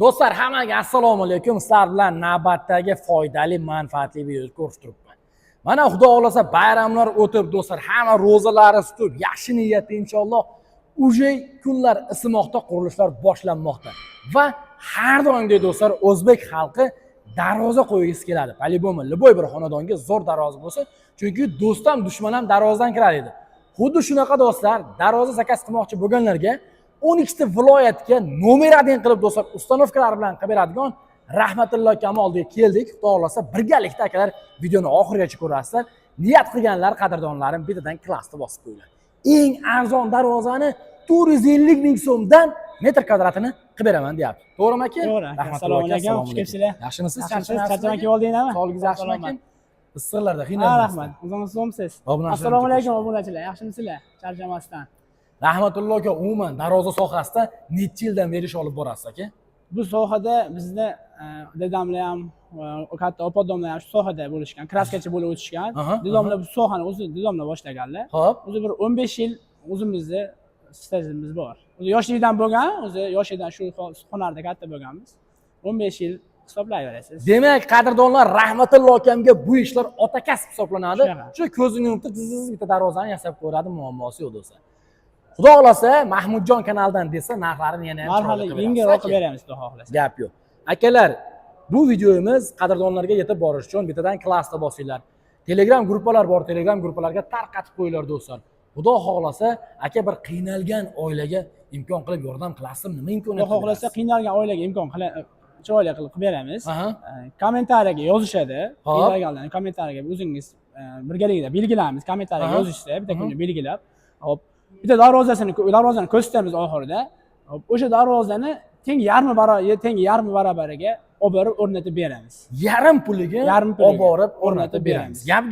Do'stlar, hammaga assalomu alaykum. Sizlar bilan navbatdagi foydali, manfaatli videoni ko'rib turibman. Mana Xudo xolasa bayramlar o'tib, do'stlar, hamma ro'zalari tutib, yaxshi niyatda inshaalloh uje kunlar isimoqda, qurilishlar boshlanmoqda. Va har doimdek do'stlar, o'zbek xalqi darvoza qo'ygisi keladi. По-любому, любой bir xonadonga zo'r darvoza bo'lsa, chunki do'stam, dushman ham darvozadan kirar edi. Xuddi shunaqa do'stlar, darvoza zakaz qilmoqchi bo'lganlarga 12 ta viloyatga nomer 1 qilib do'stlar ustanovkalar bilan qilib beradigan Rahmatullo akam oldiga keldik. Xudo xolasa birgalikda akalar videoni oxirigacha ko'rasizlar. Niyat qilganlar, qadrdonlarim bittadan klassni bosib qo'yinglar. Eng arzon darvozani 450 ming so'mdan metr kvadratini qilib beraman deyapti. To'g'rimi aka? To'g'ri. Assalomu alaykum. Xush kelibsizlar. Yaxshimisiz? Charchamak keldinglarmi? Sog'ligingiz yaxshimi aka? Issiqlarda Ha, qiynalmaysiz. rahmat. O'zingiz so'msiz. Obunachlar Assalomu alaykum obunachilar. Yaxshimisizlar? Charchamasdan. Rahmatullo aka, umuman darvoza sohasida necha yildan beri ish olib borasiz aka? Bu sohada bizni dadamlar ham, katta opa-domlar ham shu sohada bo'lishgan, kraskachi bo'lib o'tishgan. Dadamlar bu sohani o'zi dadamlar boshlaganlar. Xo'p. O'zi bir 15 yil o'zimizni stajimiz bor. O'zi yoshlikdan bo'lgan, o'zi yoshlikdan shu hunarda katta bo'lganmiz. 15 yil hisoblayverasiz. Demak, qadrdonlar, Rahmatullo akamga bu ishlar ota kasb hisoblanadi. Shunaqa. Shu ko'zini yumib tiz bitta darvozani yasab ko'radi, muammosi yo'q do'stlar. Xudo xolasa Mahmudjon kanalidan desa, narxlarini yana ham Marhaba, yengilroq qilib beramiz, xudo xohlasa. Gap yo'q. Akalar, bu videomiz qadrdonlarga yetib borish uchun bittadan klassda bosinglar. Telegram gruppalar bor, Telegram gruppalarga tarqatib qo'yinglar do'stlar. Xudo xolasa aka bir qiynalgan oilaga imkon qilib yordam qilasizmi? Nima imkoniyat? Xudo xohlasa qiynalgan oilaga imkon chiroyli qilib beramiz. Kommentariyaga yozishadi. Qiynalganlarni kommentariyaga o'zingiz birgalikda belgilaymiz. Kommentariyaga yozishsa, bitta kunda belgilab, hop, bitta darvozani ko'rsatamiz oxirida. Hop, o'sha darvozani teng yarmi barabariga olib borib o'rnatib beramiz. Yarim puliga olib borib o'rnatib beramiz. Gap.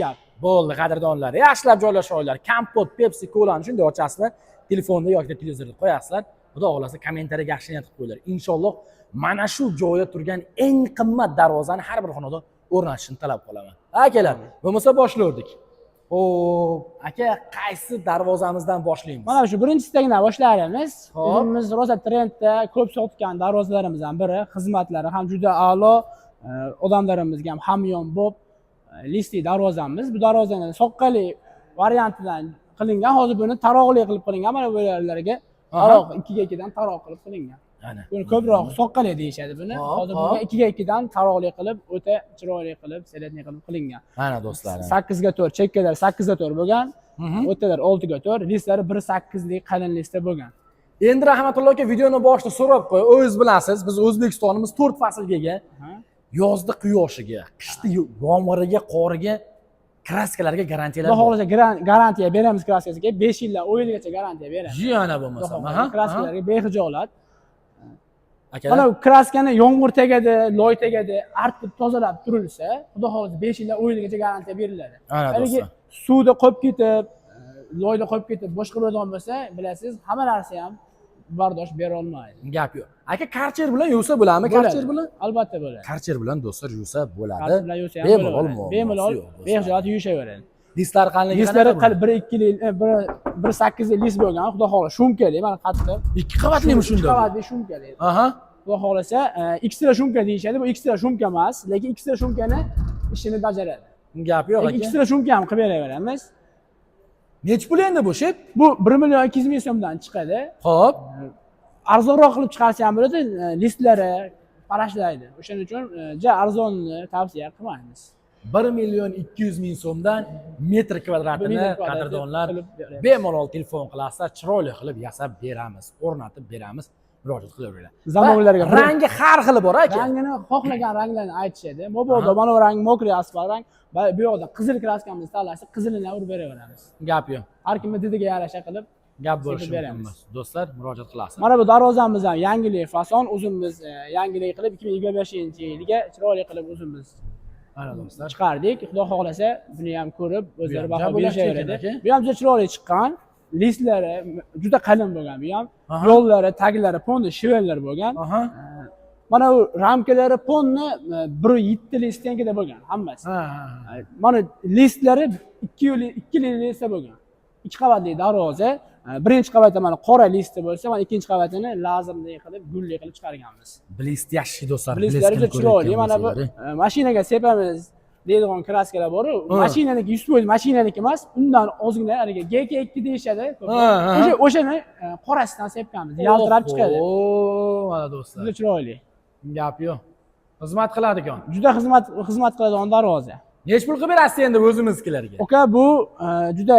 Gap. Bo'ldi qadrdonlar. Yaxshilab joylashib olinglar. Kompot, Pepsi, Cola'ni shunday ochasizlar, telefonda yoki televizorda qo'yasizlar. Xudo xolasa kommentariyaga yaxshi niyat qilib qo'yinglar. Inshaalloh mana shu joyda turgan eng qimmat darvozani har bir xonadon o'rnatishni talab qilaman. Akalar, bo'lmasa boshlardik. Xo'p, aka, qaysi darvozamizdan boshlaymiz? Mana shu birinchisidan boshlaymiz. O'zimiz rosa trendda ko'p sotgan darvozalarimizdan biri, xizmatlari ham juda a'lo, odamlarimizga ham hamyonbop listi darvozamiz. Bu darvozani soqqali variantidan qilingan, hozir buni taroqli qilib qilingan, mana bu yerlarga taroq 2 ga 2 dan taroq qilib qilingan. Buni ko'proq soqqali deyishadi buni. Hozir bunga 2 ga 2 dan taroqli qilib, o'ta chiroyli qilib, seletni qilib qilingan. Mana do'stlar. 8 ga 4, chekkalar 8 ga 4 bo'lgan. O'talar 6 ga 4, listlari 1.8 lik qalin listda bo'lgan. Endi Rahmatullo aka videoni boshida so'rab qo'y. O'zingiz bilasiz, biz O'zbekistonimiz 4 faslga ega. Yozda quyoshiga, qishda yomg'iriga, qoriga, kraskalarga garantiyalar Xudo bor. xolasa garantiya beramiz kraskasiga, 5 yildan 10 yilgacha garantiya beramiz. Yana bo'lmasa, kraskalarga behijolat. Akalar, Mana bu kraskani yomg'ir tegadi, loy tegadi, artib tozalab turilsa, xudo xolasa 5 yildan 10 yilgacha garantiya beriladi. Haligi suvda qolib ketib, loyda qolib ketib, boshqa bo'ladigan bo'lsa, bilasiz, hamma narsa ham bardosh bera olmaydi. Gap yo'q. Aka, karcher bilan yuvsa bo'ladimi? Karcher bilan? Albatta bo'ladi. Karcher bilan do'stlar yuvsa bo'ladi. Karcher bilan yuvsa ham bo'ladi. Bemalol behijolat yuvishaveradi. Listlar qalinligi listlari 1.2 yil, 1.8 yil list bo'lgan, xudo xolasa shumkali, mana qattiq. 2 qavatlimi shunda? 2 qavatli shumkali. Xudo xolasa, ekstra shumka deyishadi. Bu ekstra shumka emas, lekin ekstra shumkani ishini bajaradi. Gap yo'q aka. Ekstra shumka ham qilib beraveramiz. Nech pul endi bu shep? Bu 1 million 200 ming so'mdan chiqadi. Xo'p. Arzonroq qilib chiqarsa ham bo'ladi, listlari qarashlaydi. O'shaning uchun arzonni tavsiya qilmaymiz. 1 million 200 ming so'mdan metr kvadratini qadrdonlar bemalol telefon qilasizlar, chiroyli qilib yasab beramiz, o'rnatib beramiz. Murojaat qilaveringlar. Zamonlarga rangi har xili bor aka. Rangini xohlagan ranglarni aytishadi. Mobodo mana bu rang mokriy asfalt rang, bu yoqda qizil kraskamizni tanlasa, qizilini urib beraveramiz. Gap yo'q. Har kimning didiga yarasha qilib gap bo'lishi mumkin. Do'stlar, murojaat qilasiz. Mana bu darvozamiz ham yangilik fason, o'zimiz yangilik qilib 2025-yilga chiroyli qilib o'zimiz mana do'stlar chiqardik. Xudo xolasa buni ham ko'rib, o'zlari baho berishaveradi. Bu ham juda chiroyli chiqqan. Listlari juda qalin bo'lgan. Bu ham yo'llari, taglari ponni shivellar bo'lgan. Mana bu ramkalari ponni 1.7 listengida bo'lgan hammasi. Mana listlari 2 yil listda bo'lgan. 2 qavatli darvoza. Birinchi qavatda mana qora listi bo'lsa, mana ikkinchi qavatini lazerli qilib, gulli qilib chiqarganmiz. Blist yaxshi do'stlar. Blistlar juda chiroyli. Mana bu mashinaga sepamiz deydigan kraskalar bor. Mashinaniki 100% mashinaniki emas, undan ozgina haliga GK2 deyishadi. O'shani qorasidan sepganmiz. Yaltirab chiqadi. Oo, mana do'stlar. Juda chiroyli. Gap yo'q. Xizmat qiladigan. Juda xizmat qiladigan darvoza. Nech pul qilib berasiz endi o'zimizkilarga? Aka, bu juda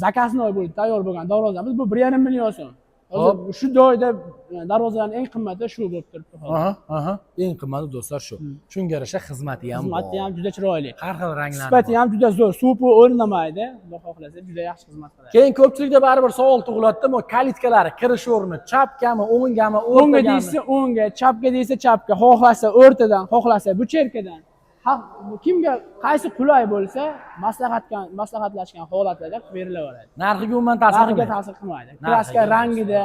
zakaznoy bo'lib tayyor bo'lgan darvozamiz. Bu 1,5 million so'm. Hozir shu joyda darvozalarning eng qimmati shu bo'lib turibdi. Aha. Eng qimmati do'stlar shu. Shunga yarasha xizmati ham bor. Xizmati ham juda chiroyli. Har xil ranglar. Sifati ham juda zo'r. Suvi o'rnamaydi. Xudo xohlasa juda yaxshi xizmat qiladi. Keyin ko'pchilikda baribir savol tug'iladi, bu kalitkalari kirish o'rni chapgami, o'ngami, o'ngga o'rtagami? deysa o'ngga, chapga deysa chapga, xohlasa o'rtadan, xohlasa bu cherkadan. Kimga qaysi qulay bo'lsa, maslahatlashgan holatlarda berilaveradi. Narxiga umuman ta'sir qilmaydi. Narxiga ta'sir qilmaydi. Kraska rangida,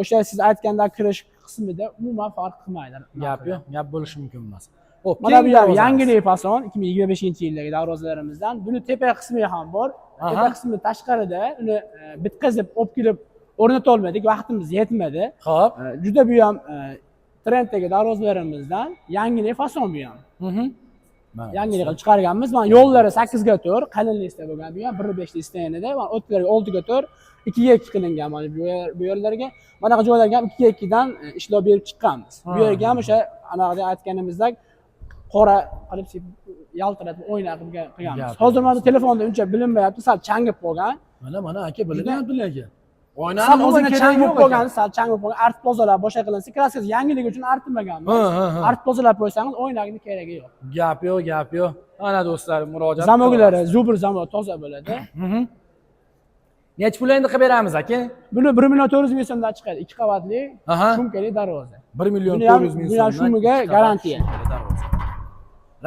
o'sha siz aytgandek kirish qismida umuman farq qilmaydi. Gap yo'q, gap bo'lishi mumkin emas. Xo'p, mana bu ham yangilik fason 2025-yildagi darvozalarimizdan. Buni tepa qismi ham bor. Tepa qismi tashqarida uni bitkazib, olib kelib o'rnata olmadik, vaqtimiz yetmadi. Xo'p, juda bu ham trenddagi darvozalarimizdan yangilik fason bu ham. Yangilik qilib chiqarganmiz. Mana yo'llari 8 ga 4, qalinlikda bo'lgan bu ham 1.5 listanida, mana o'tlarga 6 ga 4, 2 ga 2 qilingan mana bu yo'llarga. Mana bu joylarga ham 2 ga 2 dan ishlov berib chiqqanmiz. Bu yerga ham o'sha anaqada aytganimizdek qora qilib yaltiratib o'ynatib qilganmiz. Hozir mana telefonda uncha bilinmayapti, sal changib qolgan. Mana aka bilinyapti lekin. Sal o'zini changib qolgan, sal changib qolgan, artib tozalab boshqa qilinsa, kraskasi yangilik uchun artmaganmiz. Artib tozalab qo'ysangiz o'ynakni keragi yo'q. Gap yo'q. Mana do'stlar, murojaat. Zamoglari zubr zamok toza bo'ladi. Nech pul endi qilib beramiz aka? Buni 1.400 ming so'mdan chiqadi. 2 qavatli shumkali darvoza. 1.400 ming so'mdan. Shumiga garantiya.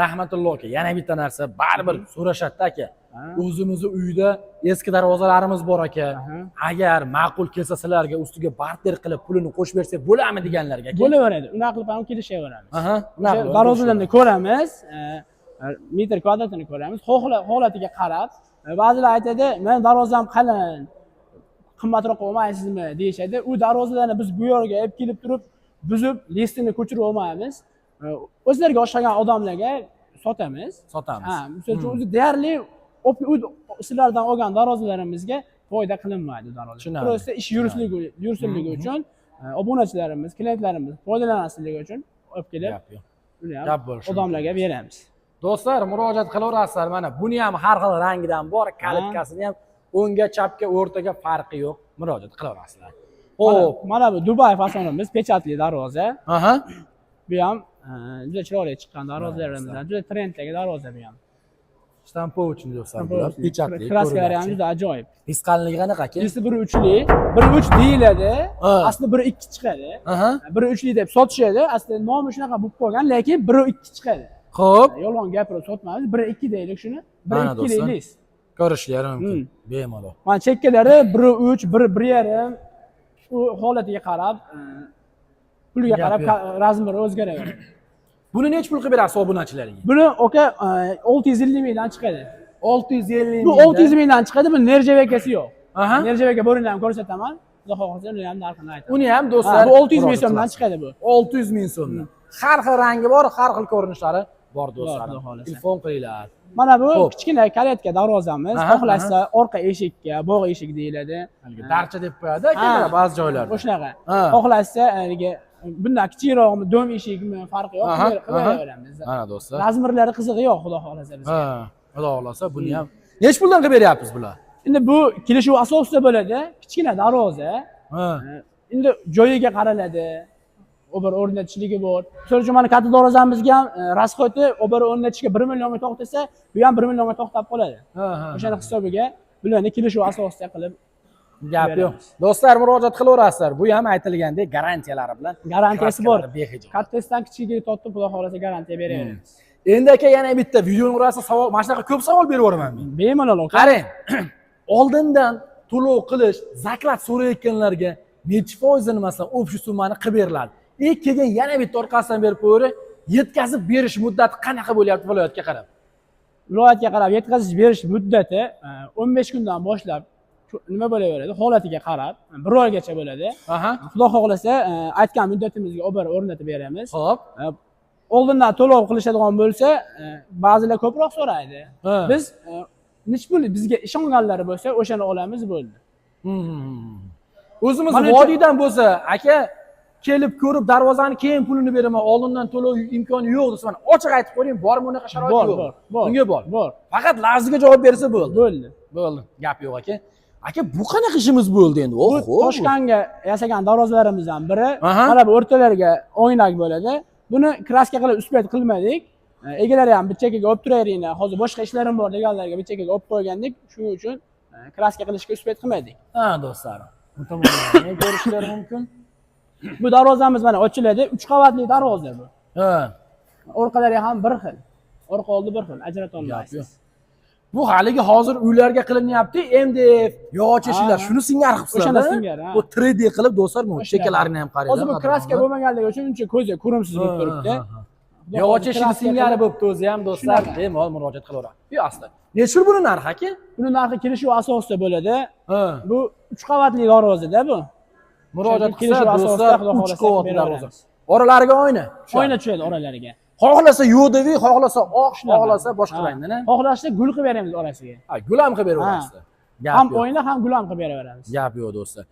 Rahmatulloh aka, yana bitta narsa baribir so'rashadi aka. O'zimizni uyda eski darvozalarimiz bor aka. Agar ma'qul kelsa sizlarga ustiga barter qilib pulini qo'shib bersak bo'ladimi deganlarga aka? Bo'laveradi. Unaqa qilib ham kelishaveramiz. Darvozalarni ko'ramiz, metr kvadratini ko'ramiz. Holatiga qarab, ba'zilar aytadi, "Men darvozam qalin, qimmatroq olmaysizmi?" deyishadi. U darvozalarni biz bu yerga olib kelib turib, buzib, listini ko'chirib olmaymiz. O'zlariga o'xshagan odamlarga sotamiz. Ha, misol uchun o'zi deyarli sizlardan olgan darvozalarimizga foyda qilinmaydi darvozalar. Просто ish yursinligi uchun obunachilarimiz, klientlarimiz foydalanishligi uchun olib kelib, odamlarga beramiz. Do'stlar, murojaat qilaverasizlar. Mana buni ham har xil rangidan bor, kalitkasini ham o'ngga, chapga, o'rtaga farqi yo'q. Murojaat qilaverasizlar. Xo'p, mana bu Dubay fasonimiz, pechatli darvoza. Bu ham juda chiroyli chiqqan darvozalarimizdan, juda trenddagi darvoza bu ham. Shtampovchni do'stlar, bular pechatli. Kraskalari ham juda ajoyib. His qalinligi qanaqa aka? 1.3li, 1.3 deyiladi, aslida 1.2 chiqadi. 1.3li deb sotishadi, aslida nomi shunaqa bo'lib qolgan, lekin 1.2 chiqadi. Xo'p, yolg'on gapirib sotmaymiz, 1.2 deylik shuni. 1.2 lis. Ko'rishlari mumkin, bemalol. Mana chekkalari 1.3, 1.5, u holatiga qarab, puliga qarab razmeri o'zgaradi. Buni nech pul qilib berasiz obunachilarga? Buni aka 650 mingdan chiqadi. 650 ming. Bu 600 mingdan chiqadi, bu nerjavakasi yo'q. Nerjavaka bo'rini ham ko'rsataman. Xudo xohlasa uni ham narxini aytaman. Uni ham do'stlar, bu 600 ming so'mdan chiqadi bu. 600 ming so'mdan. Har xil rangi bor, har xil ko'rinishlari bor do'stlar. Telefon qilinglar. Mana bu kichkina kalitka darvozamiz. Xohlasa orqa eshikka, bog' eshik deyiladi. Darcha deb qo'yadi akalar ba'zi joylarda. O'shunaqa. Xohlasa haliga bundan kichikroqmi, dom eshikmi farqi yo'q, qilaveramiz. Mana do'stlar. Razmerlari qizig'i yo'q, xudo xohlasa bizga. Xudo xohlasa buni ham. Nech puldan qilib beryapsiz bular? Endi bu kelishuv asosida bo'ladi. Kichkina darvoza. Endi joyiga qaraladi. Ober o'rnatishligi bor. Misol uchun mana katta darvozamizga ham rasxoti ober o'rnatishga 1 millionga to'xtasa, bu ham 1 millionga to'xtab qoladi. O'shani hisobiga bularni kelishuv asosida qilib gap yo'q. Do'stlar, murojaat qilaverasizlar. Bu ham aytilgandek garantiyalari bilan. Garantiyasi bor. Kattasidan kichigiga tortib, xudo xohlasa garantiya beraveramiz. Endi aka yana bitta video urasa savol, mana shunaqa ko'p savol beraverman men. Bemalol. Qarang. Oldindan to'lov qilish, zakat so'rayotganlarga necha foizini masalan o'sha summani qilib beriladi. Keyin yana bitta orqasidan berib qo'yadi. Yetkazib berish muddati qanaqa bo'lyapti viloyatga qarab? Viloyatga qarab yetkazib berish muddati 15 kundan boshlab nima bo'laveradi? Holatiga qarab 1 oygacha bo'ladi. Aha. Xudo xohlasa, aytgan muddatimizga olib borib o'rnatib beramiz. Xo'p. Oldindan to'lov qilishadigan bo'lsa, ba'zilar ko'proq so'raydi. Biz nech pul bizga ishonganlari bo'lsa, o'shani olamiz bo'ldi. O'zimiz vodiydan bo'lsa, aka kelib ko'rib darvozani keyin pulini beraman, oldindan to'lov imkoni yo'q desa, mana ochiq aytib qo'ying, bormi unaqa sharoit yo'q. Bunga bor. Faqat lafziga javob bersa bo'ldi. Bo'ldi. Gap yo'q aka. Aka, bu qanaqa ishimiz bo'ldi endi? Bu Toshkentga yasagan darvozalarimizdan biri. Mana bu o'rtalarga o'ynak bo'ladi. Buni kraska qilib usbat qilmadik. Egalari ham bir chekkaga olib turaveringlar. Hozir boshqa ishlarim bor deganlarga bir chekkaga olib qo'ygandik. Shuning uchun kraska qilishga usbat qilmadik. Ha, do'stlarim. Bu tomonlarni ko'rishlari mumkin. Bu darvozamiz mana ochiladi. 3 qavatli darvoza bu. Ha. Orqalari ham bir xil. Orqa oldi bir xil, ajrata olmaysiz. Bu haligi hozir uylarga qilinyapti, MDF, yog'och eshiklar, shuni singari qilibsizlar. O'shani singar, ha. Bu 3D qilib do'stlar, bu chekkalarini ham qaranglar. Hozir bu kraska bo'lmaganligi uchun uncha ko'zga ko'rimsiz bo'lib turibdi. Yog'och eshik singari bo'libdi o'zi ham do'stlar. Bemalol murojaat qilaveradi. Yo'qsa. Necha buni narxi aka? Buni narxi kelishuv asosida bo'ladi. Bu 3 qavatli darvozada bu. Murojaat qilsa do'stlar 3 qavatli darvoza. Oralariga oyna. Oyna tushadi oralariga. Xohlasa UDV, xohlasa oq, xohlasa boshqa rangda. Xohlasa gul qilib beramiz orasiga. Ha, gul ham qilib beraveramiz. Ham oyna, ham gul ham qilib beraveramiz. Gap yo'q do'stlar.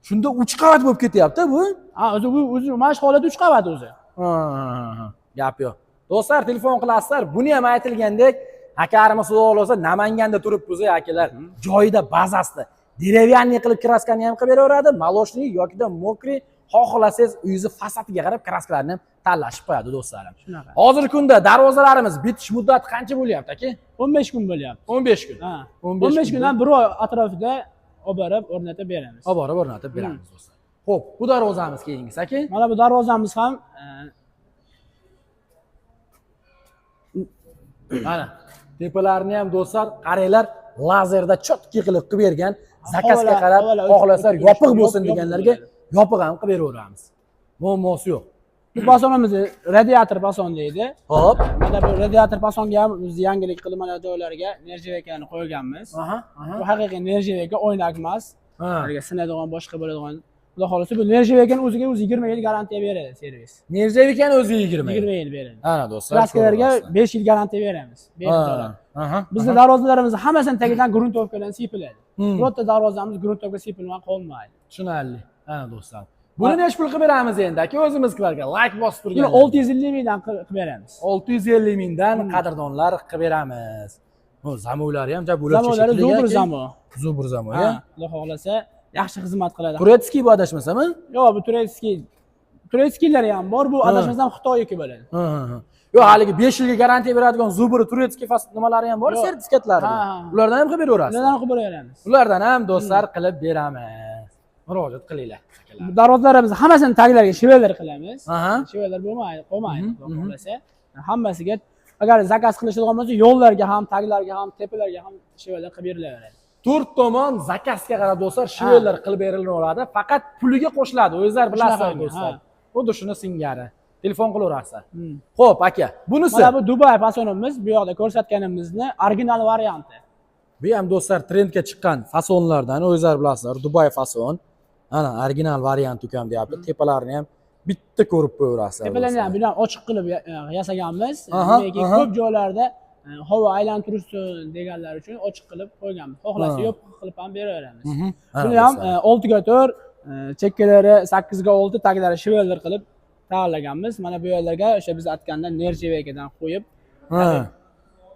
Shunda 3 qavat bo'lib ketyapti bu. Ha, o'zi mana holati 3 qavat o'zi. Gap yo'q. Do'stlar, telefon qilasizlar. Buni ham aytilgandek, akalarimiz xudo xolasa Namanganda turibmiz, akalar. Joyida, bazasida. Derevyanniy qilib kraskani ham qilib beraveradi, maloshli yoki da mokri, xohlasangiz uyingizni fasadiga qarab kraskalarni ham tanlashib qo'yadi do'stlarim. Shunaqa. Hozirgi kunda darvozalarimiz bitish muddati qancha bo'lyapti aka? 15 kun bo'lyapti. 15 kun. Ha. 15 kundan 1 oy atrofida olib borib o'rnatib beramiz. Olib borib o'rnatib beramiz do'stlar. Xo'p, bu darvozamiz keyingisi aka? Mana bu darvozamiz ham mana tepalarini ham do'stlar qaranglar, lazerda chotki qilib bergan, zakazga qarab xohlasalar yopiq bo'lsin deganlarga yopiq ham qilib beraveramiz. Muammosi yo'q. Bu basonimiz radiator bason deydi. Xo'p, Mana bu radiator basonga ham biz yangilik qilib mana joylariga nerjivekani qo'yganmiz. Bu haqiqiy nerjiveka, o'ynak emas. Ularga sinadigan, boshqa bo'ladigan. Xudo xolasa bu nerjivekani o'ziga 20 yil garantiya beradi servis. nerjivekani o'ziga 20 yil beradi. Ana do'stlar. Kraskalarga 5 yil garantiya beramiz. Bizning darvozalarimiz hammasining tagidan gruntovkadan sepiladi. Birorta darvozamiz gruntovka sepilmay qolmaydi. Tushunarli. Ana do'stlar. Buni nech pul qilib beramiz endi aka? O'zimizlarga like bosib turgan. Buni 650 mingdan qilib beramiz. 650 mingdan qadrdonlar qilib beramiz. Bu zamovlari ham jab bo'lib Zamovlari zubur zamo. Zubur zamo, ya. Xudo xolasa yaxshi xizmat qiladi. Turetskiy bu adashmasam-a? Yo'q, bu Turetskiylar ham bor, bu adashmasam Xitoyniki bo'ladi. Yo'q, haligi 5 yilga garantiya beradigan Zubur, Turetskiy nimalari ham bor, sertifikatlari. Ulardan ham qilib beraverasiz. Ulardan qilib beraveramiz. Ulardan ham do'stlar qilib beramiz. Murojaat qilinglar. Darvozalarimiz hammasini taglariga shiveler qilamiz. Shiveler bo'lmaydi, qolmaydi, xudo xolasa. Hammasiga agar zakaz qilishadigan bo'lsa, yo'llarga ham, taglarga ham, tepalarga ham shiveler qilib berilaveradi. 4 tomon zakazga qarab do'stlar shiveler qilib berilaveradi. Faqat puliga qo'shiladi. O'zingizlar bilasizlar do'stlar. Xuddi shuni singari. Telefon qilaverasizlar. Xo'p, aka, bunisi. Mana bu Dubai fasonimiz, bu yoqda ko'rsatganimizni original varianti. Bu ham do'stlar trendga chiqqan fasonlardan, o'zingizlar bilasizlar, Dubai fason. Ana original variant ukam deyapti. Tepalarini ham bitta ko'rib qo'yaverasizlar. Tepalarni ham bilan ochiq qilib yasaganmiz. Lekin ko'p joylarda havo aylantirsin deganlar uchun ochiq qilib qo'yganmiz. Xohlasa yopiq qilib ham beraveramiz. Buni ham 6 ga 4, chekkalari 8 ga 6, taglari shiveler qilib tayyorlaganmiz. Mana bu yerlarga o'sha biz aytgandan nerjivekadan qo'yib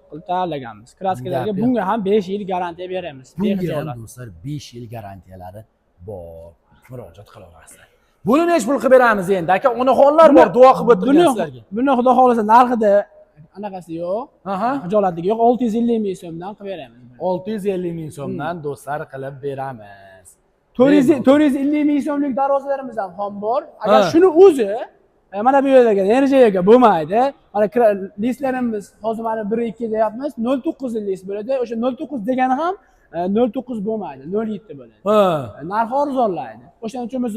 qilib tayyorlaganmiz. Kraskalarga bunga ham 5 yil garantiya beramiz. Bunga ham do'stlar 5 yil garantiyalari bor. Murojaat qilaverasizlar. Buni nech pul qilib beramiz endi aka? Onaxonlar bor, duo qilib o'tirgan sizlarga. Buni xudo xolasa narxida anaqasi yo'q. Xijolatlik yo'q. 650 ming so'mdan qilib beramiz. 650 ming so'mdan do'stlar qilib beramiz. 450 ming so'mlik darvozalarimiz ham bor. Agar shuni o'zi mana bu yerga nerjiveka bo'lmaydi. Mana listlarimiz hozir mana 1-2 deyapmiz. 09 list bo'ladi. O'sha 09 degani ham 09 bo'lmaydi, 07 bo'ladi. Narxi arzonlaydi. O'shaning uchun biz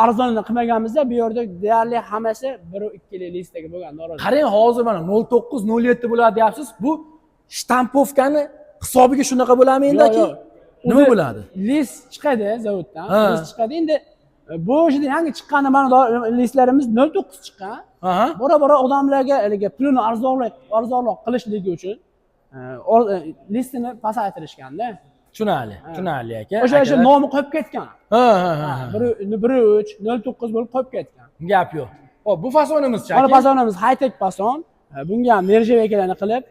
arzonni qilmaganimizda bu yerda deyarli hammasi 1-2 listdagi bo'lgan darvoza. Qarang, hozir mana 09, 07 bo'ladi deyapsiz. Bu shtampovkani hisobiga shunaqa bo'ladimi endi aka? Nima bo'ladi? List chiqadi zavoddan. Ha. List chiqadi. Endi bu o'shida yangi chiqqani mana listlarimiz 09 chiqqan. Aha. Bora-bora odamlarga haligi pulini arzonroq qilishligi uchun listini pasaytirishganda. Tushunali aka. O'sha nomi qo'yib ketgan. Ha. 13 09 bo'lib qo'yib ketgan. Gap yo'q. Xo'p, bu fasonimiz-chi Mana aka? fasonimiz high-tech fason. Bunga ham nержавейкаlarni qilib,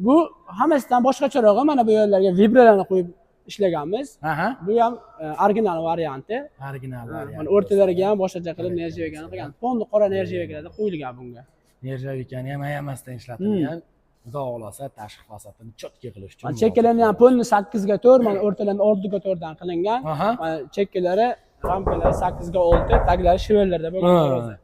bu hammasidan boshqacharog'i mana bu yerlarga vibralarni qo'yib ishlaganmiz. Aha. Bu ham original varianti. Original variant. Mana o'rtalariga ham boshqacha qilib nержавейкаlarni qilgan. Fonni qora nержавейкаlarda qo'yilgan bunga. Nержавейкani ham ayamasdan ishlatilgan. Xudo xolasa tashqi fasodini chotga qilish uchun. Mana chekkalarni ham ponni 8 ga 4, mana o'rtalarni 6 ga 4 dan qilingan. Aha. Mana chekkalari, ramkalari 8 ga 6, taglari shivellarda bo'lgan.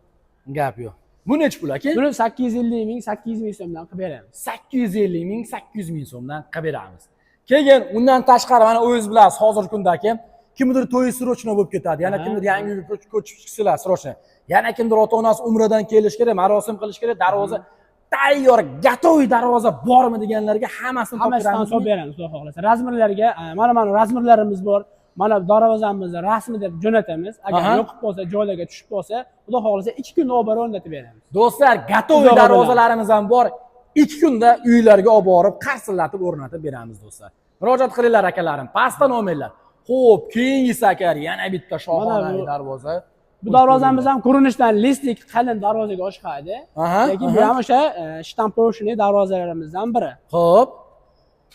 Gap yo'q. Bu necha pul aka? Buni 850 ming, 800 ming so'mdan qilib beramiz. 850 ming, 800 ming so'mdan qilib beramiz. Keyin undan tashqari mana o'zingiz bilasiz, hozirgi kunda aka kimdir to'yi srochno bo'lib ketadi. Yana kimdir yangi uyga ko'chib chiqsalar srochno. Yana kimdir ota-onasi umradan kelish kerak, marosim qilish kerak, darvoza tayyor, gatoy darvoza bormi deganlarga hammasini Solib beramiz, xudo xolasa. Razmirlarga, mana razmirlarimiz bor. Mana darvozamizni rasmi deb jo'natamiz. Agar yo'qib bo'lsa, joylarga tushib bo'lsa, xudo xolasa 2 kunda olib borib o'rnatib beramiz. Do'stlar, gatoy darvozalarimiz ham bor. 2 kunda uylarga olib borib, qarsillatib o'rnatib beramiz do'stlar. Murojaat qilinglar akalarim, pastda nomerlar. Xo'p, keyingisi aka yana bitta shohona darvoza. Bu darvozamiz ham ko'rinishdan listlik qalin darvozaga o'xshaydi. Lekin bu ham o'sha shtampovshniy darvozalarimizdan biri. Xo'p,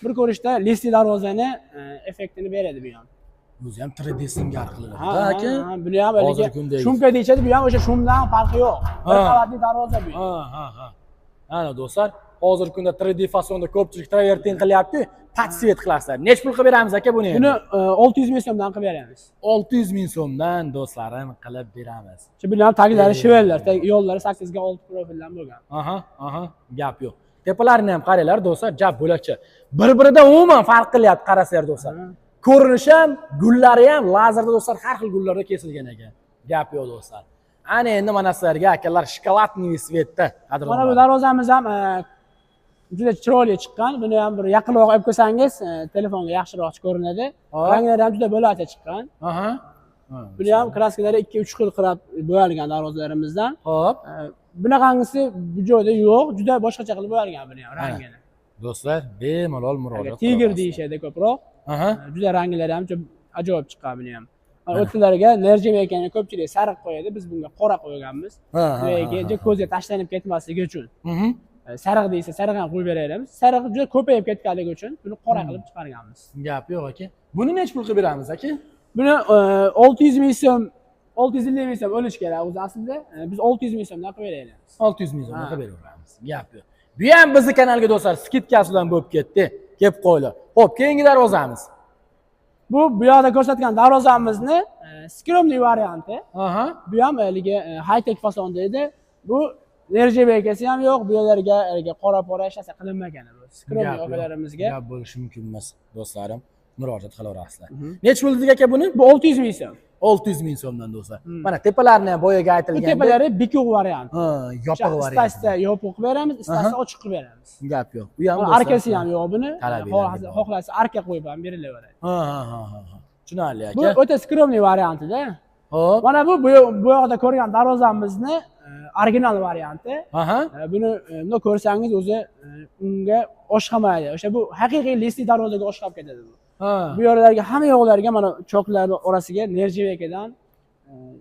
bir ko'rishda listli darvozani effektini beradi bu ham. o'zi ham 3D simgar qilinadi. Aka, buni ham haligi shumka deyishadi, bu ham o'sha shumdan farqi yo'q. Bir qavatli darvoza bu. Ha. Ana do'stlar, hozirgi kunda 3D fasonda ko'pchilik travertin qilyapti. Patsvet qilasizlar. Nech pul qilib beramiz aka buni? Buni 600 ming so'mdan qilib beramiz. 600 ming so'mdan do'stlarim qilib beramiz. Shu bilan taglari shivellar, yo'llari 8 ga 6 profildan bo'lgan. Aha, gap yo'q. Tepalarini ham qaranglar do'stlar, jab bo'lakcha. Bir-biridan umuman farq qilyapti, qarasanglar do'stlar. Ko'rinishi ham, gullari ham lazerda do'stlar har xil gullarda kesilgan ekan. Gap yo'q do'stlar. Ana endi mana sizlarga akalar shokoladniy svetda. Mana bu darvozamiz ham juda chiroyli chiqqan. Buni ham bir yaqinroq olib kelsangiz, telefonga yaxshiroq ko'rinadi. Ranglari ham juda bo'lakcha chiqqan. Buni ham kraskalari 2-3 xil qilib bo'yalgan darvozalarimizdan. Xo'p. Bunaqangisi bu joyda yo'q, juda boshqacha qilib bo'yalgan buni ham rangini. Do'stlar, bemalol murojaat qiling. Tiger deyishadi ko'proq. Juda ranglari ham juda ajoyib chiqqan buni ham. O'tlariga nержавейкani ko'pchilik sariq qo'yadi, biz bunga qora qo'yganmiz. Bunga ko'zga tashlanib ketmasligi uchun. Sariq deysa, sariq ham qo'yib beramiz. Sariq juda ko'payib ketganligi uchun buni qora qilib chiqarganmiz. Gap yo'q aka. Buni nech pul qilib beramiz aka? Buni 600 ming so'm, 650 ming so'm o'lish kerak o'zi aslida. Biz 600 ming so'mdan qilib beramiz. 600 ming so'mdan qilib beraveramiz. Gap yo'q. Bu ham bizning kanalga do'stlar skidkasi bilan bo'lib ketdi. Kelib qo'yinglar. Xo'p, keyingi darvozamiz. Bu yoqda ko'rsatgan darvozamizni skromniy varianti. Bu ham haligi high-tech fasonda edi. Bu nержавейкasi ham yo'q, bu yerlarga qora-pora hech narsa qilinmagan bu. Skromniy akalarimizga gap bo'lishi mumkin emas, do'stlarim. Murojaat qilaverasizlar. Nech pul dedik aka buni? Bu 600 ming so'm. 600 ming so'mdan do'stlar. Mana tepalarini ham boyaga aytilgan. Bu tepalari bikuv variant. Yopiq variant. Istasida yopiq qilib beramiz, istasida ochiq qilib beramiz. Gap yo'q. Bu ham arkasi ham yo'q buni. Xohlasa arka qo'yib ham berilaveradi. Tushunarli aka. Bu o'ta skromniy variantida. Xo'p. Mana bu yoqda ko'rgan darvozamizni original varianti. Buni buni ko'rsangiz o'zi unga o'xshamaydi. O'sha bu haqiqiy listli darvozaga o'xshab ketadi bu. Bu yerlarga hamma yo'qlarga mana choklar orasiga nержавейкаdan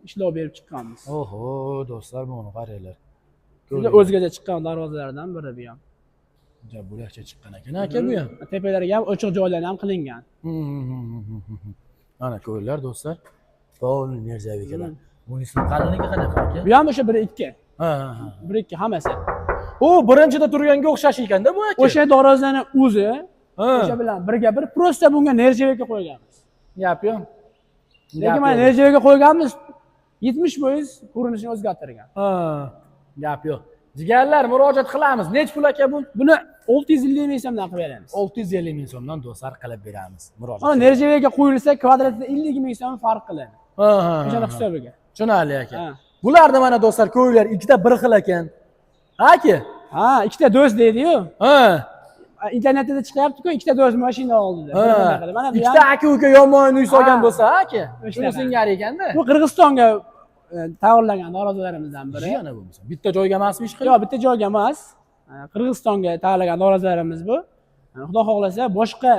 ishlov berib chiqqanmiz. Oho, do'stlar buni qaranglar. Juda o'zgacha chiqqan darvozalardan biri bu ham. Juda bo'lakcha chiqqan ekan aka bu ham. Tepalariga ham ochiq joylarni ham qilingan. Mana ko'ringlar do'stlar. To'g'ri nержавейкаlar. Bunisini qalinligi qanaqa aka? Bu ham o'sha 1-2. 1-2 hammasi. U birinchida turganga o'xshash ekanda bu aka. O'sha darvozani o'zi o'sha bilan birga bir prosta bunga nержавейка qo'yganmiz. Gap yo'q. Lekin mana nержавейка qo'yganmiz 70% ko'rinishini o'zgartirgan. Gap yo'q. Jigarlar murojaat qilamiz. Nech pul aka bu? Buni 650 ming so'mdan qilib beramiz. 650 ming so'mdan do'stlar qilib beramiz. Murojaat. Mana nержавейка qo'yilsa kvadratida 50 ming so'm farq qiladi. O'shani hisobiga. Tushunarli aka. Bularda mana do'stlar ko'ylar ikkita bir xil ekan. Aka? Ikkita do'st deydi-yu. internetda chiqyapti-ku, ikkita do'st mashina oldi. Mana bu ikkita aka-uka yomon uy solgan bo'lsa, aka. Shuni singari ekanda. Bu Qirg'izistonga tayyorlagan darvozalarimizdan biri. Yana bo'lmasa, bitta joyga emasmi ish qilib? Yo'q, bitta joyga emas. Qirg'izistonga tayyorlagan darvozalarimiz bu. Xudo xohlasa, boshqa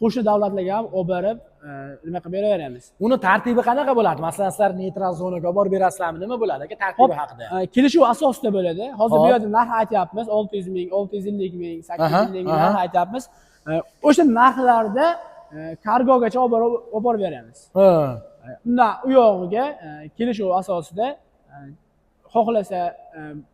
qo'shni davlatlarga ham olib borib, nima qilib beraveramiz. Uni tartibi qanaqa bo'ladi? Masalan, sizlar neytral zonaga olib borib berasizlarmi? Nima bo'ladi aka tartibi haqida? Kelishuv asosida bo'ladi. Hozir bu yerda narx aytyapmiz, 600 ming, 650 ming, 850 ming narx aytyapmiz. O'sha narxlarda kargogacha olib borib beramiz. Undan u yog'iga kelishuv asosida xohlasa,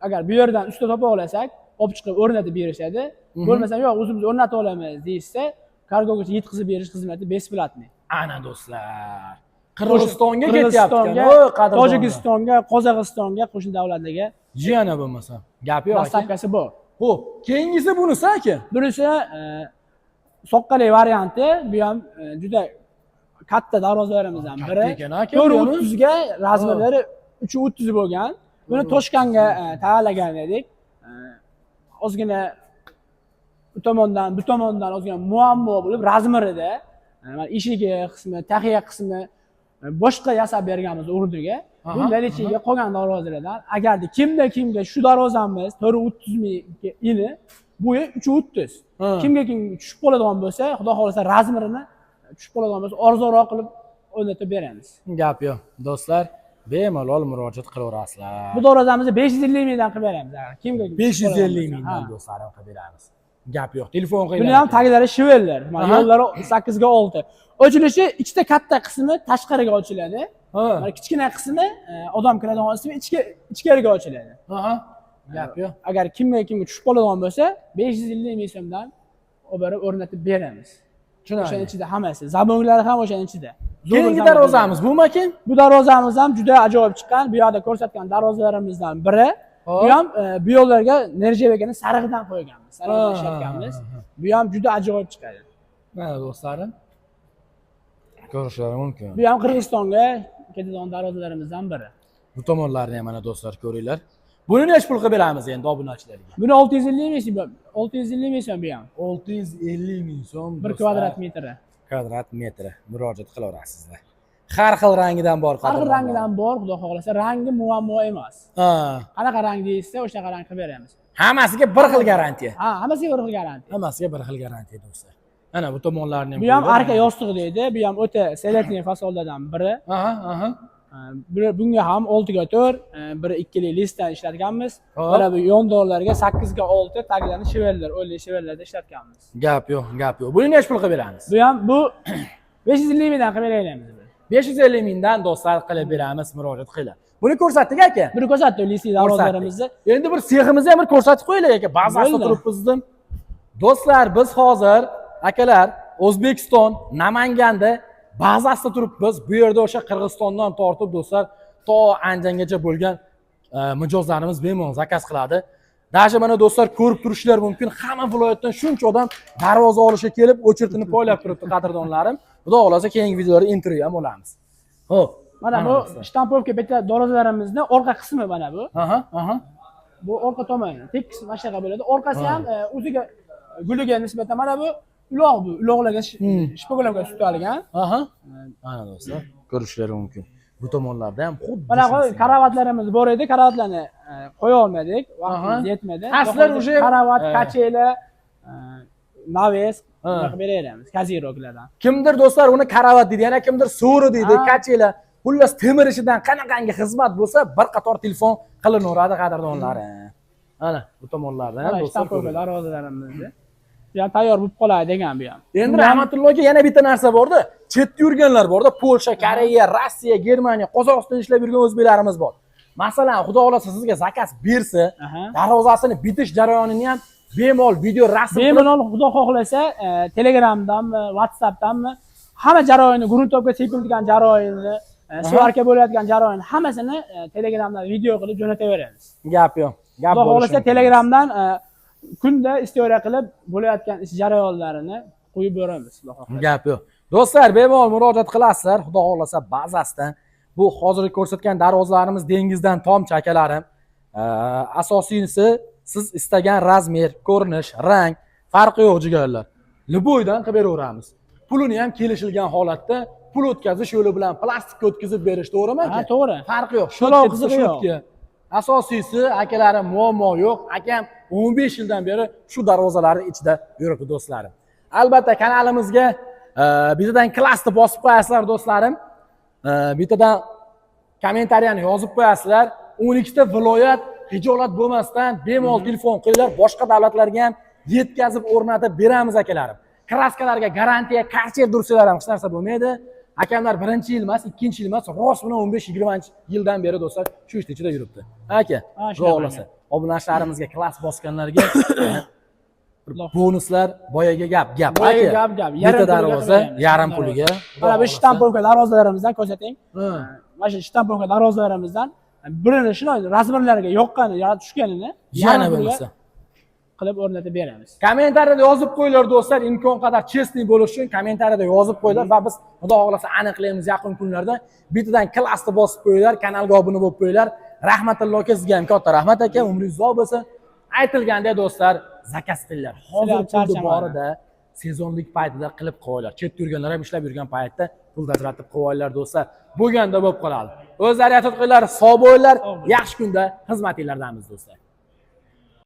agar bu yerdan usta topa olasak, olib chiqib o'rnatib berishadi. Bo'lmasa yo'q, o'zimiz o'rnatib olamiz deysa, kargogacha yetkazib berish xizmati besplatniy. Ana do'stlar. Qirg'izistonga ketyapti ekan, Tojikistonga, Qozog'istonga, qo'shni davlatlarga. Jiyana bo'lmasa. Gap yo'q aka. Dastavkasi bor. Xo'p, keyingisi bunisi aka. Bunisi soqqali varianti, bu ham juda katta darvozalarimizdan biri. 430 ga razmerlari 330 bo'lgan. Buni Toshkentga tayyorlagan edik. Ozgina bu tomondan ozgina muammo bo'lib, razmerida eshigi qismi, taxiya qismi boshqa yasab berganmiz o'rniga. Bu Lalichiga qolgan darvozalardan. Agarda kimga shu darvozamiz 430 mingga ini, bu 330. Kimga tushib qoladigan bo'lsa, xudo xolasa razmerini tushib qoladigan bo'lsa, arzonroq qilib o'rnatib beramiz. Gap yo'q. Do'stlar, bemalol murojaat qilaverasizlar. Bu darvozamizni 550 mingdan qilib beramiz. Kimga 550 mingdan do'stlarim qilib beramiz. Gap yo'q. Telefon qiling. Buni ham taglari shivellar. Mana yo'llari 8 ga 6. Ochilishi ikkita katta qismi tashqariga ochiladi. Mana kichkina qismi odam kiradigan qismi ichkariga ochiladi. Gap yo'q. Agar kimga tushib qoladigan bo'lsa, 550 ming so'mdan olib borib o'rnatib beramiz. O'shaning ichida hammasi, zabonlari ham o'shaning ichida. Keyingi darvozamiz bu makin? Bu darvozamiz ham juda ajoyib chiqqan. Bu yerda ko'rsatgan darvozalarimizdan biri. Bu ham bu yo'llarga Nerjebekani sarig'idan qo'yganmiz. Sarig'idan ishlatganmiz. Bu ham juda ajoyib chiqadi. Mana do'stlarim, ko'rishlari mumkin. Bu ham Qirg'izistonga ketadigan darvozalarimizdan biri. Bu tomonlarni ham mana do'stlar ko'ringlar. Buni nech pul qilib beramiz endi obunachilarga? Buni 650 ming so'm, 650 ming so'm bu ham. 650 ming so'm 1 kvadrat metri. Kvadrat metri murojaat qilaverasizlar. Har xil rangidan bor, har xil rangidan bor, xudo xohlasa, rangi muammo emas. Qanaqa rang deysiz, o'sha rang qilib beramiz. Hammasiga bir xil garantiya. Hammasiga bir xil garantiya. Hammasiga bir xil garantiya do'stlar. Mana bu tomonlarni ham. Bu ham arka yostiq deydi. Bu ham o'ta selektniy fasollardan biri. Bunga ham 6 ga 4, bir 2 lik listdan ishlatganmiz. Mana bu yondoqlarga 8 ga 6 taglarni shivellar, o'li shivellarda ishlatganmiz. Gap yo'q, gap yo'q. Buni nech pul qilib beramiz? Bu ham bu 550 mingdan qilib beramiz. 550 mingdan do'stlar qilib beramiz, murojaat qilinglar. Buni ko'rsatdik aka. Buni ko'rsatdik listiy darvozalarimizni. Endi bir seximizni ham bir ko'rsatib qo'yaylik aka. Bazasida turibmizdim. Do'stlar, biz hozir akalar O'zbekiston Namanganda bazasida turibmiz. Bu yerda o'sha Qirg'izistondan tortib do'stlar to Andijongacha bo'lgan mijozlarimiz bemalol zakaz qiladi. Даже mana do'stlar ko'rib turishlar mumkin. Hamma viloyatdan shuncha odam darvoza olishga kelib, o'chirtini poylab turibdi qadrdonlarim. Xudo xolasa keyingi videolarda intervyu ham olamiz. Xo'p, mana bu shtampovka bitta darvozalarimizni orqa qismi mana bu. Bu orqa tomoni, tekis mashaqa bo'ladi. Orqasi ham o'ziga guliga nisbatan mana bu uloq bu. Uloqlarga shpogolavga sutilgan. Mana do'stlar, ko'rishlari mumkin. Bu tomonlarda ham xuddi mana karavatlarimiz bor edi, karavatlarni qo'ya olmadik, vaqtimiz yetmadi. Aslar o'sha karavat, kachela, naves qilib beramiz, kaziroklardan. Kimdir do'stlar uni karavat deydi, yana kimdir so'ri deydi, kachela. Xullas temir ishidan qanaqangi xizmat bo'lsa, bir qator telefon qilinaveradi qadrdonlari. Mana bu tomonlarda ham do'stlar darvozalarimizni ya tayyor bo'lib qoladi degan bu ham. Endi Rahmatullohga yana bitta narsa borda, chetda yurganlar borda, Polsha, Koreya, Rossiya, Germaniya, Qozog'iston ishlab yurgan o'zbeklarimiz bor. Masalan, xudo xolasa sizga zakaz bersa, darvozasini bitish jarayonini ham bemalol video rasm bemalol xudo xohlasa Telegramdanmi, WhatsAppdanmi hamma jarayonni gruntovga sepilgan jarayonni, svarka bo'layotgan jarayonni hammasini Telegramdan video qilib jo'nataveramiz. Gap yo'q. Gap xudo xohlasa Telegramdan kunda istoriya qilib bo'layotgan ish jarayonlarini qo'yib beramiz. Gap yo'q. Do'stlar, bemalol murojaat qilasizlar, xudo xolasa bazasidan. Bu hozirgi ko'rsatgan darvozalarimiz dengizdan tomchi akalarim. Asosiysi siz istagan razmer, ko'rinish, rang, Farqi yo'q jigarlar. Liboydan qilib beraveramiz. Pulini ham kelishilgan holatda pul o'tkazish yo'li bilan plastikka o'tkazib berish, to'g'rimi aka? Ha, to'g'ri. Farqi yo'q. To'lov qizig'i yo'q. Asosiysi akalarim muammo yo'q. Akam 15 yildan beri shu darvozalarni ichida yuribdi do'stlarim. Albatta kanalimizga bittadan klassni bosib qo'yasizlar do'stlarim. Bittadan kommentariyani yozib qo'yasizlar. 12 ta viloyat hijolat bo'lmasdan bemalol telefon qilinglar. Boshqa davlatlarga ham yetkazib o'rnatib beramiz akalarim. Kraskalarga garantiya, karcher dursanglar ham hech narsa bo'lmaydi. Akamlar birinchi yil emas, ikkinchi yil emas, rost bilan 15-20 yildan beri do'stlar shu ishning ichida yuribdi. Aka, xudo xolasa, obunachilarimizga klass bosganlarga bonuslar, boyaga gap. Boyaga gap. Bitta darvoza yarim puliga. Mana bu shtampovka darvozalarimizdan ko'rsating. Mana shu shtampovka darvozalarimizdan birini shuni razmerlarga yoqqani, yoki tushganini yana bo'lmasa qilib o'rnatib beramiz. Kommentariyada yozib qo'yinglar do'stlar, imkon qadar chestni bo'lish uchun kommentariyada yozib qo'yinglar va biz xudo xolasa aniqlaymiz yaqin kunlarda. Bittadan klassni bosib qo'yinglar, kanalga obuna bo'lib qo'yinglar. Rahmatulloh aka, sizga ham katta rahmat aka, umringiz uzoq bo'lsin. Aytilgandek do'stlar, zakaz qilinglar. Hozir pulni borida sezonlik paytida qilib qo'yinglar. Chetda yurganlar ham ishlab yurgan paytda pul ajratib qo'yinglar do'stlar. Bo'lganda bo'lib qoladi. O'zlari yotib qo'yinglar, sog' bo'linglar. Yaxshi kunda xizmatinglardamiz do'stlar.